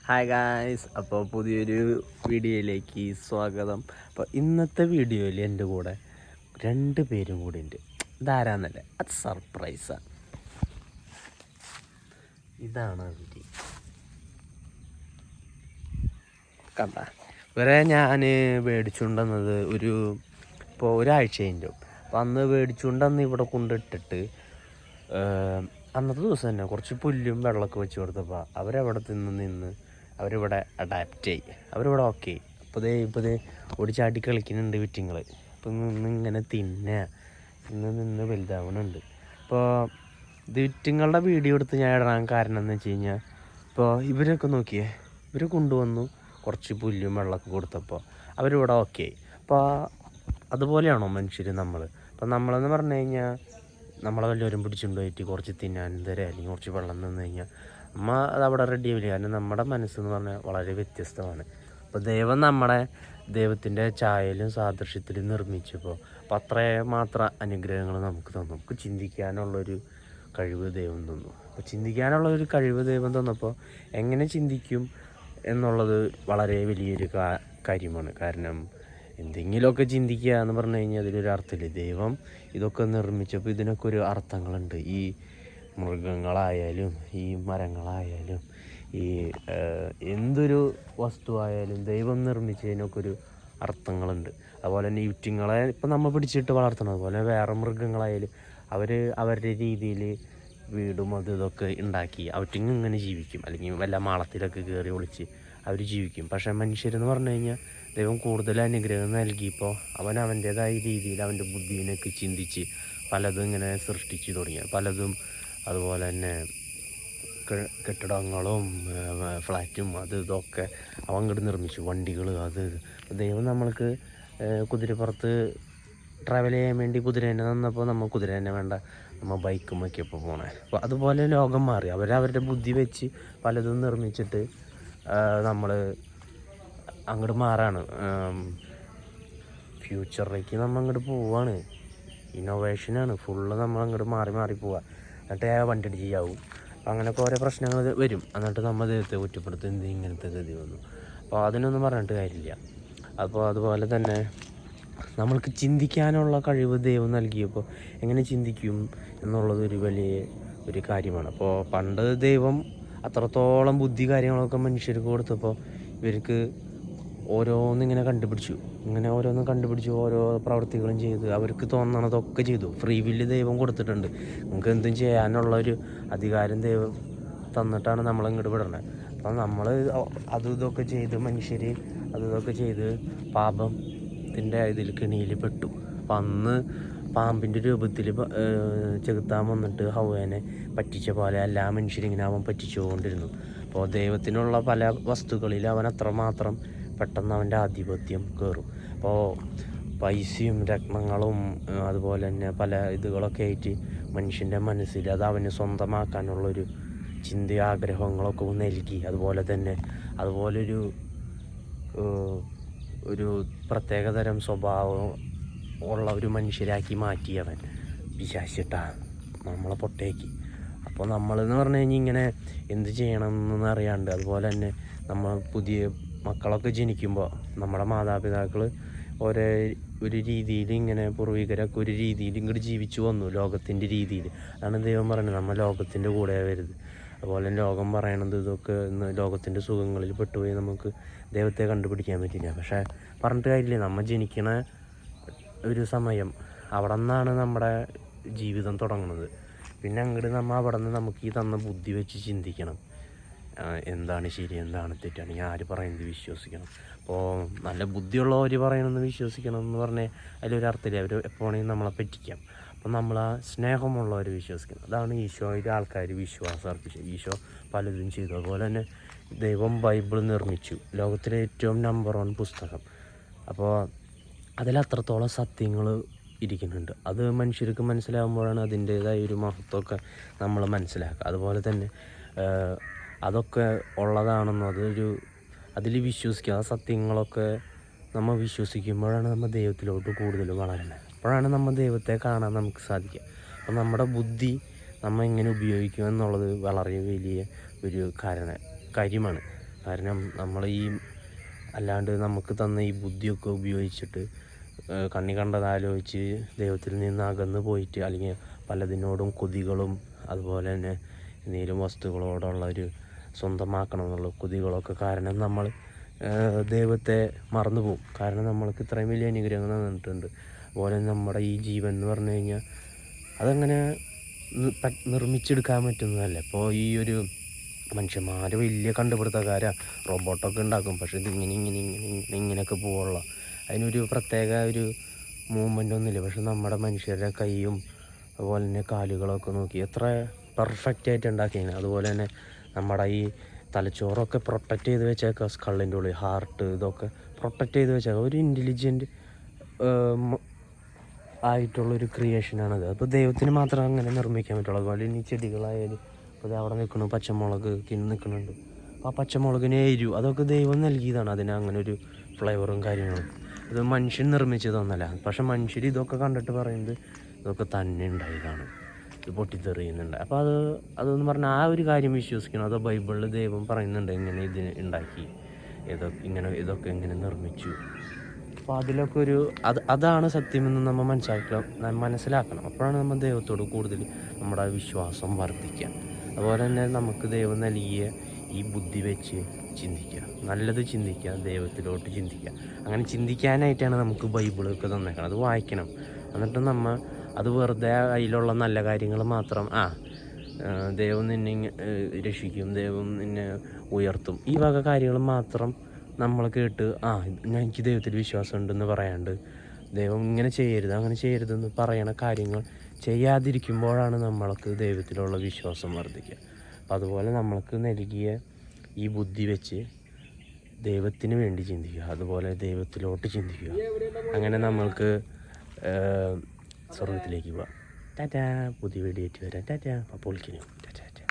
Hi guys, അപ്പോൾ പുതിയൊരു വീഡിയോയിലേക്ക് സ്വാഗതം. അപ്പോൾ ഇന്നത്തെ വീഡിയോയിൽ എൻ്റെ കൂടെ 2 പേരും കൂടി ഉണ്ട്. ഇതാരാന്നല്ലേ, അത് സർപ്രൈസാണ്. ഇതാണ് വീഡിയോ. കണ്ട ഇവരെ ഞാൻ മേടിച്ചുകൊണ്ടുവന്നത് ഇപ്പോൾ ഒരാഴ്ചയിൻ്റെ. അപ്പോൾ അന്ന് മേടിച്ചുകൊണ്ടന്ന് ഇവിടെ കൊണ്ടിട്ടിട്ട് അന്നത്തെ ദിവസം തന്നെ കുറച്ച് പുല്ലും വെള്ളമൊക്കെ വെച്ച് കൊടുത്തപ്പോൾ അവരവിടെ നിന്ന് അവരിവിടെ അഡാപ്റ്റ് ചെയ്യും, അവരിവിടെ ഓക്കെ. അപ്പോൾ ദേ ഓടിച്ചാട്ടി കളിക്കുന്നുണ്ട് വിറ്റിങ്ങൾ. അപ്പോൾ ഇങ്ങനെ നിന്ന് വലുതാവുന്നുണ്ട്. അപ്പോൾ ഇത് വിറ്റിങ്ങളുടെ വീഡിയോ എടുത്ത് ഞാൻ ഇടാൻ കാരണം എന്ന് വെച്ച് കഴിഞ്ഞാൽ, ഇപ്പോൾ ഇവരൊക്കെ നോക്കിയേ, ഇവർ കൊണ്ടുവന്നു കുറച്ച് പുല്ലും വെള്ളമൊക്കെ കൊടുത്തപ്പോൾ അവരിവിടെ ഓക്കെ. അപ്പോൾ അതുപോലെയാണോ മനുഷ്യർ നമ്മൾ? അപ്പോൾ നമ്മളെന്ന് പറഞ്ഞു കഴിഞ്ഞാൽ നമ്മളെ വല്ലവരും പിടിച്ചുകൊണ്ട് പോയിട്ട് കുറച്ച് തിന്നാനും തരാം, അല്ലെങ്കിൽ കുറച്ച് വെള്ളം നിന്ന് കഴിഞ്ഞാൽ അമ്മ അതവിടെ റെഡി ആവില്ല. കാരണം നമ്മുടെ മനസ്സെന്ന് പറഞ്ഞാൽ വളരെ വ്യത്യസ്തമാണ്. അപ്പോൾ ദൈവത്തിൻ്റെ ഛായയിലും സാദൃശ്യത്തിലും നിർമ്മിച്ചപ്പോൾ അപ്പോൾ അത്രമാത്രം അനുഗ്രഹങ്ങൾ നമുക്ക് തന്നു. നമുക്ക് ചിന്തിക്കാനുള്ളൊരു കഴിവ് ദൈവം തന്നു. അപ്പോൾ ചിന്തിക്കാനുള്ളൊരു കഴിവ് ദൈവം തന്നപ്പോൾ എങ്ങനെ ചിന്തിക്കും എന്നുള്ളത് വളരെ വലിയൊരു കാര്യമാണ്. കാരണം എന്തെങ്കിലുമൊക്കെ ചിന്തിക്കുക എന്ന് പറഞ്ഞു കഴിഞ്ഞാൽ അതിലൊരു അർത്ഥമില്ല. ദൈവം ഇതൊക്കെ നിർമ്മിച്ചപ്പോൾ ഇതിനൊക്കെ ഒരു അർത്ഥങ്ങളുണ്ട്. ഈ മൃഗങ്ങളായാലും ഈ മരങ്ങളായാലും ഈ എന്തൊരു വസ്തുവായാലും ദൈവം നിർമ്മിച്ചതിനൊക്കെ ഒരു അർത്ഥങ്ങളുണ്ട്. അതുപോലെ തന്നെ യുറ്റിങ്ങളെ ഇപ്പം നമ്മൾ പിടിച്ചിട്ട് വളർത്തണം. അതുപോലെ വേറെ മൃഗങ്ങളായാലും അവരുടെ രീതിയിൽ വീടും ഇതൊക്കെ ഉണ്ടാക്കി അവറ്റിങ് ഇങ്ങനെ ജീവിക്കും, അല്ലെങ്കിൽ വല്ല മാളത്തിലൊക്കെ കയറി ഒളിച്ച് അവർ ജീവിക്കും. പക്ഷേ മനുഷ്യരെന്ന് പറഞ്ഞു കഴിഞ്ഞാൽ ദൈവം കൂടുതൽ അനുഗ്രഹം നൽകിയപ്പോൾ അവൻ്റേതായ രീതിയിൽ അവൻ്റെ ബുദ്ധിയിനൊക്കെ ചിന്തിച്ച് പലതും ഇങ്ങനെ സൃഷ്ടിച്ചു തുടങ്ങി. പലതും അതുപോലെ തന്നെ കെട്ടിടങ്ങളും ഫ്ലാറ്റും ഇതൊക്കെ അവൻ ഇങ്ങോട്ട് നിർമ്മിച്ചു, വണ്ടികൾ ദൈവം നമ്മൾക്ക് കുതിരപ്പുറത്ത് ട്രാവൽ ചെയ്യാൻ വേണ്ടി കുതിരേനെ തന്നപ്പോൾ നമ്മൾ കുതിരേനെ വേണ്ട, നമ്മൾ ബൈക്കും ഒക്കെ ഇപ്പോൾ പോണേ. അപ്പോൾ അതുപോലെ ലോകം മാറി. അവരവരുടെ ബുദ്ധി വെച്ച് പലതും നിർമ്മിച്ചിട്ട് നമ്മൾ അങ്ങോട്ട് മാറാണ്. ഫ്യൂച്ചറിലേക്ക് നമ്മൾ അങ്ങോട്ട് പോവാണ്. ഇന്നോവേഷനാണ് ഫുള്ള്. നമ്മൾ അങ്ങോട്ട് മാറി പോവുക. എന്നിട്ട് വണ്ടി അടിച്ച് ചെയ്യാവും. അപ്പോൾ അങ്ങനെയൊക്കെ ഓരോ പ്രശ്നങ്ങൾ വരും. എന്നിട്ട് നമ്മൾ ദൈവത്തെ കുറ്റപ്പെടുത്തും, എന്ത് ഇങ്ങനത്തെ ഗതി വന്നു. അപ്പോൾ അതിനൊന്നും പറഞ്ഞിട്ട് കാര്യമില്ല. അപ്പോൾ അതുപോലെ തന്നെ നമ്മൾക്ക് ചിന്തിക്കാനുള്ള കഴിവ് ദൈവം നൽകിയപ്പോൾ എങ്ങനെ ചിന്തിക്കും എന്നുള്ളത് ഒരു കാര്യമാണ്. അപ്പോൾ പണ്ട് ദൈവം അത്രത്തോളം ബുദ്ധി കാര്യങ്ങളൊക്കെ മനുഷ്യർക്ക് കൊടുത്തപ്പോൾ ഇവർക്ക് ഓരോന്നിങ്ങനെ കണ്ടുപിടിച്ചു ഓരോ പ്രവൃത്തികളും ചെയ്ത് അവർക്ക് തോന്നണതൊക്കെ ചെയ്തു. ഫ്രീ വില്ല് ദൈവം കൊടുത്തിട്ടുണ്ട്. നമുക്ക് എന്തും ചെയ്യാനുള്ളൊരു അധികാരം ദൈവം തന്നിട്ടാണ് നമ്മളിങ്ങോട്ട് വിടണത്. അപ്പം നമ്മൾ ഇതൊക്കെ ചെയ്ത് മനുഷ്യർ ഇതൊക്കെ ചെയ്ത് പാപത്തിൻ്റെ ഇതിൽ കെണിയിൽ പെട്ടു. അപ്പം അന്ന് പാമ്പിൻ്റെ രൂപത്തിൽ ചെകുത്താൻ വന്നിട്ട് ഹവ്വേനെ പറ്റിച്ച പോലെ എല്ലാ മനുഷ്യരിങ്ങനെ അവൻ പറ്റിച്ചുകൊണ്ടിരുന്നു. അപ്പോൾ ദൈവത്തിനുള്ള പല വസ്തുക്കളിൽ അവൻ അത്രമാത്രം പെട്ടെന്ന് അവൻ്റെ ആധിപത്യം കയറും. അപ്പോൾ പൈസയും രത്നങ്ങളും അതുപോലെ തന്നെ പല ഇതുകളൊക്കെ ആയിട്ട് മനുഷ്യൻ്റെ മനസ്സിൽ അത് അവന് സ്വന്തമാക്കാനുള്ളൊരു ചിന്തയും ആഗ്രഹങ്ങളൊക്കെ നൽകി. അതുപോലൊരു പ്രത്യേകതരം സ്വഭാവം ഉള്ള ഒരു മനുഷ്യരാക്കി മാറ്റി അവൻ പിശാചിട്ടാ നമ്മളെ പൊട്ടയാക്കി. അപ്പോൾ നമ്മളെന്ന് പറഞ്ഞു കഴിഞ്ഞാൽ ഇങ്ങനെ എന്ത് ചെയ്യണമെന്ന് അറിയാണ്ട്, അതുപോലെ തന്നെ നമ്മൾ പുതിയ മക്കളൊക്കെ ജനിക്കുമ്പോൾ നമ്മുടെ മാതാപിതാക്കൾ ഒരു രീതിയിൽ ഇങ്ങനെ പൂർവികരൊക്കെ ഒരു രീതിയിൽ ഇങ്ങോട്ട് ജീവിച്ചു വന്നു, ലോകത്തിൻ്റെ രീതിയിൽ. അതാണ് ദൈവം പറയുന്നത്, നമ്മൾ ലോകത്തിൻ്റെ കൂടെ വരരുത്. അതുപോലെ ലോകം പറയണത് ഇതൊക്കെ ലോകത്തിൻ്റെ സുഖങ്ങളിൽ പെട്ടുപോയി നമുക്ക് ദൈവത്തെ കണ്ടുപിടിക്കാൻ പറ്റില്ല. പക്ഷേ പറഞ്ഞിട്ട് കാര്യമില്ല, നമ്മൾ ജനിക്കണ ഒരു സമയം അവിടെ നിന്നാണ് നമ്മുടെ ജീവിതം തുടങ്ങുന്നത്. പിന്നെ അങ്ങോട്ട് നമ്മൾ അവിടെ നിന്ന് നമുക്ക് ഈ തന്ന ബുദ്ധി വെച്ച് ചിന്തിക്കണം, എന്താണ് ശരി എന്താണ് തെറ്റാണ്, ആര് പറയുന്നത് വിശ്വസിക്കണം. അപ്പോൾ നല്ല ബുദ്ധിയുള്ളവർ പറയണമെന്ന് വിശ്വസിക്കണം എന്ന് പറഞ്ഞാൽ അതിലൊരർത്ഥമില്ല. അവർ എപ്പോഴാണെങ്കിലും നമ്മളെ പറ്റിക്കാം. അപ്പോൾ നമ്മൾ ആ സ്നേഹമുള്ളവർ വിശ്വസിക്കണം. അതാണ് ഈശോയുടെ ആൾക്കാർ വിശ്വാസം അർപ്പിച്ചത്. ഈശോ പലതും ചെയ്തു. അതുപോലെ തന്നെ ദൈവം ബൈബിൾ നിർമ്മിച്ചു, ലോകത്തിലെ ഏറ്റവും നമ്പർ 1 പുസ്തകം. അപ്പോൾ അതിലത്രത്തോളം സത്യങ്ങൾ ഇരിക്കുന്നുണ്ട്. അത് മനുഷ്യർക്ക് മനസ്സിലാകുമ്പോഴാണ് അതിൻ്റേതായ ഒരു മഹത്വമൊക്കെ നമ്മൾ മനസ്സിലാക്കുക. അതുപോലെ തന്നെ അതൊക്കെ ഉള്ളതാണെന്നും അതിൽ വിശ്വസിക്കുക. ആ സത്യങ്ങളൊക്കെ നമ്മൾ വിശ്വസിക്കുമ്പോഴാണ് നമ്മൾ ദൈവത്തിലോട്ട് കൂടുതൽ വളരുന്നത്. അപ്പോഴാണ് നമ്മൾ ദൈവത്തെ കാണാൻ നമുക്ക് സാധിക്കുക. അപ്പോൾ നമ്മുടെ ബുദ്ധി നമ്മൾ എങ്ങനെ ഉപയോഗിക്കുക എന്നുള്ളത് വളരെ വലിയ ഒരു കാര്യമാണ്. കാരണം നമ്മൾ ഈ അല്ലാണ്ട് നമുക്ക് തന്ന ഈ ബുദ്ധിയൊക്കെ ഉപയോഗിച്ചിട്ട് കണ്ണി കണ്ടതാലോചിച്ച് ദൈവത്തിൽ നിന്ന് അകന്ന് പോയിട്ട് അല്ലെങ്കിൽ പലതിനോടും കൊതികളും അതുപോലെ തന്നെ എന്തെങ്കിലും വസ്തുക്കളോടുള്ള ഒരു സ്വന്തമാക്കണം എന്നുള്ള കൊതികളൊക്കെ കാരണം നമ്മൾ ദൈവത്തെ മറന്നു പോകും. കാരണം നമ്മൾക്ക് ഇത്രയും വലിയ അനുഗ്രഹങ്ങൾ തന്നിട്ടുണ്ട്. അതുപോലെ നമ്മുടെ ഈ ജീവൻ എന്ന് പറഞ്ഞു കഴിഞ്ഞാൽ അതങ്ങനെ നിർമ്മിച്ചെടുക്കാൻ പറ്റുന്നതല്ല. ഇപ്പോൾ ഈ ഒരു മനുഷ്യന്മാർ വലിയ കണ്ടുപിടുത്തക്കാരാണ്, റോബോട്ടൊക്കെ ഉണ്ടാക്കും. പക്ഷേ ഇങ്ങനെയൊക്കെ പോവുള്ള അതിനൊരു പ്രത്യേക ഒരു മൂവ്മെൻ്റ് ഒന്നുമില്ല. പക്ഷെ നമ്മുടെ മനുഷ്യരുടെ കൈയും അതുപോലെ തന്നെ കാലുകളൊക്കെ നോക്കി എത്ര പെർഫെക്റ്റ് ആയിട്ട് ഉണ്ടാക്കിയാണ്. അതുപോലെ തന്നെ നമ്മുടെ ഈ തലച്ചോറൊക്കെ പ്രൊട്ടക്റ്റ് ചെയ്ത് വെച്ചേക്കാം, സ്കള്ളിൻ്റെ ഉള്ളിൽ ഹാർട്ട് ഇതൊക്കെ പ്രൊട്ടക്റ്റ് ചെയ്ത് വെച്ചേക്കാം. ഒരു ഇൻ്റലിജൻറ്റ് ആയിട്ടുള്ളൊരു ക്രിയേഷനാണത്. അപ്പോൾ ദൈവത്തിന് മാത്രം അങ്ങനെ നിർമ്മിക്കാൻ പറ്റുള്ളൂ. അതുപോലെ ഇനി ചെടികളായാലും ഇപ്പോൾ അവിടെ നിൽക്കുന്നു, പച്ചമുളക് നിൽക്കുന്നുണ്ട്. അപ്പോൾ ആ പച്ചമുളകിനെ എരിവ് അതൊക്കെ ദൈവം നൽകിയതാണ്. അതിന് അങ്ങനെ ഒരു ഫ്ലേവറും കാര്യങ്ങളും ഇത് മനുഷ്യൻ നിർമ്മിച്ചതൊന്നല്ല. പക്ഷെ മനുഷ്യർ ഇതൊക്കെ കണ്ടിട്ട് പറയുന്നത് ഇതൊക്കെ തന്നെ ഉണ്ടായതാണ്, ഇത് പൊട്ടിത്തെറിയുന്നുണ്ട്. അപ്പോൾ അതെന്ന് പറഞ്ഞാൽ ആ ഒരു കാര്യം വിശ്വസിക്കണം. അത് ബൈബിളിൽ ദൈവം പറയുന്നുണ്ട് ഇങ്ങനെ ഇതിന് ഉണ്ടാക്കി, ഇതൊക്കെ ഇങ്ങനെ നിർമ്മിച്ചു. അപ്പോൾ അതിലൊക്കെ അതാണ് സത്യമെന്ന് നമ്മൾ മനസ്സിലാക്കണം. അപ്പോഴാണ് നമ്മൾ ദൈവത്തോട് കൂടുതൽ നമ്മുടെ വിശ്വാസം വർദ്ധിക്കുക. അതുപോലെ തന്നെ നമുക്ക് ദൈവം നൽകിയ ഈ ബുദ്ധി വെച്ച് ചിന്തിക്കുക, നല്ലത് ചിന്തിക്കുക, ദൈവത്തിലോട്ട് ചിന്തിക്കുക. അങ്ങനെ ചിന്തിക്കാനായിട്ടാണ് നമുക്ക് ബൈബിളൊക്കെ തന്നേക്കണം. അത് വായിക്കണം. എന്നിട്ട് നമ്മൾ അത് വെറുതെ അതിലുള്ള നല്ല കാര്യങ്ങൾ മാത്രം ദൈവം നിന്നെ രക്ഷിക്കും, ദൈവം നിന്നെ ഉയർത്തും, ഈ വക കാര്യങ്ങൾ മാത്രം നമ്മൾ കേട്ട് എനിക്ക് ദൈവത്തിൽ വിശ്വാസം ഉണ്ടെന്ന് പറയാണ്ട് ദൈവം ഇങ്ങനെ ചെയ്യരുത് അങ്ങനെ ചെയ്യരുതെന്ന് പറയണ കാര്യങ്ങൾ ചെയ്യാതിരിക്കുമ്പോഴാണ് നമ്മൾക്ക് ദൈവത്തിലുള്ള വിശ്വാസം വർദ്ധിക്കുക. അപ്പം അതുപോലെ നമ്മൾക്ക് നൽകിയ ഈ ബുദ്ധി വെച്ച് ദൈവത്തിന് വേണ്ടി ചിന്തിക്കുക, അതുപോലെ ദൈവത്തിലോട്ട് ചിന്തിക്കുക. അങ്ങനെ നമ്മൾക്ക് സ്വർഗത്തിലേക്ക് പോവാം. ടാറ്റാ. പുതിയ വീഡിയോ ആയിട്ട് വരാം. ടാറ്റാ. അപ്പോൾ വിളിക്കുന്നു. ടാറ്റാ.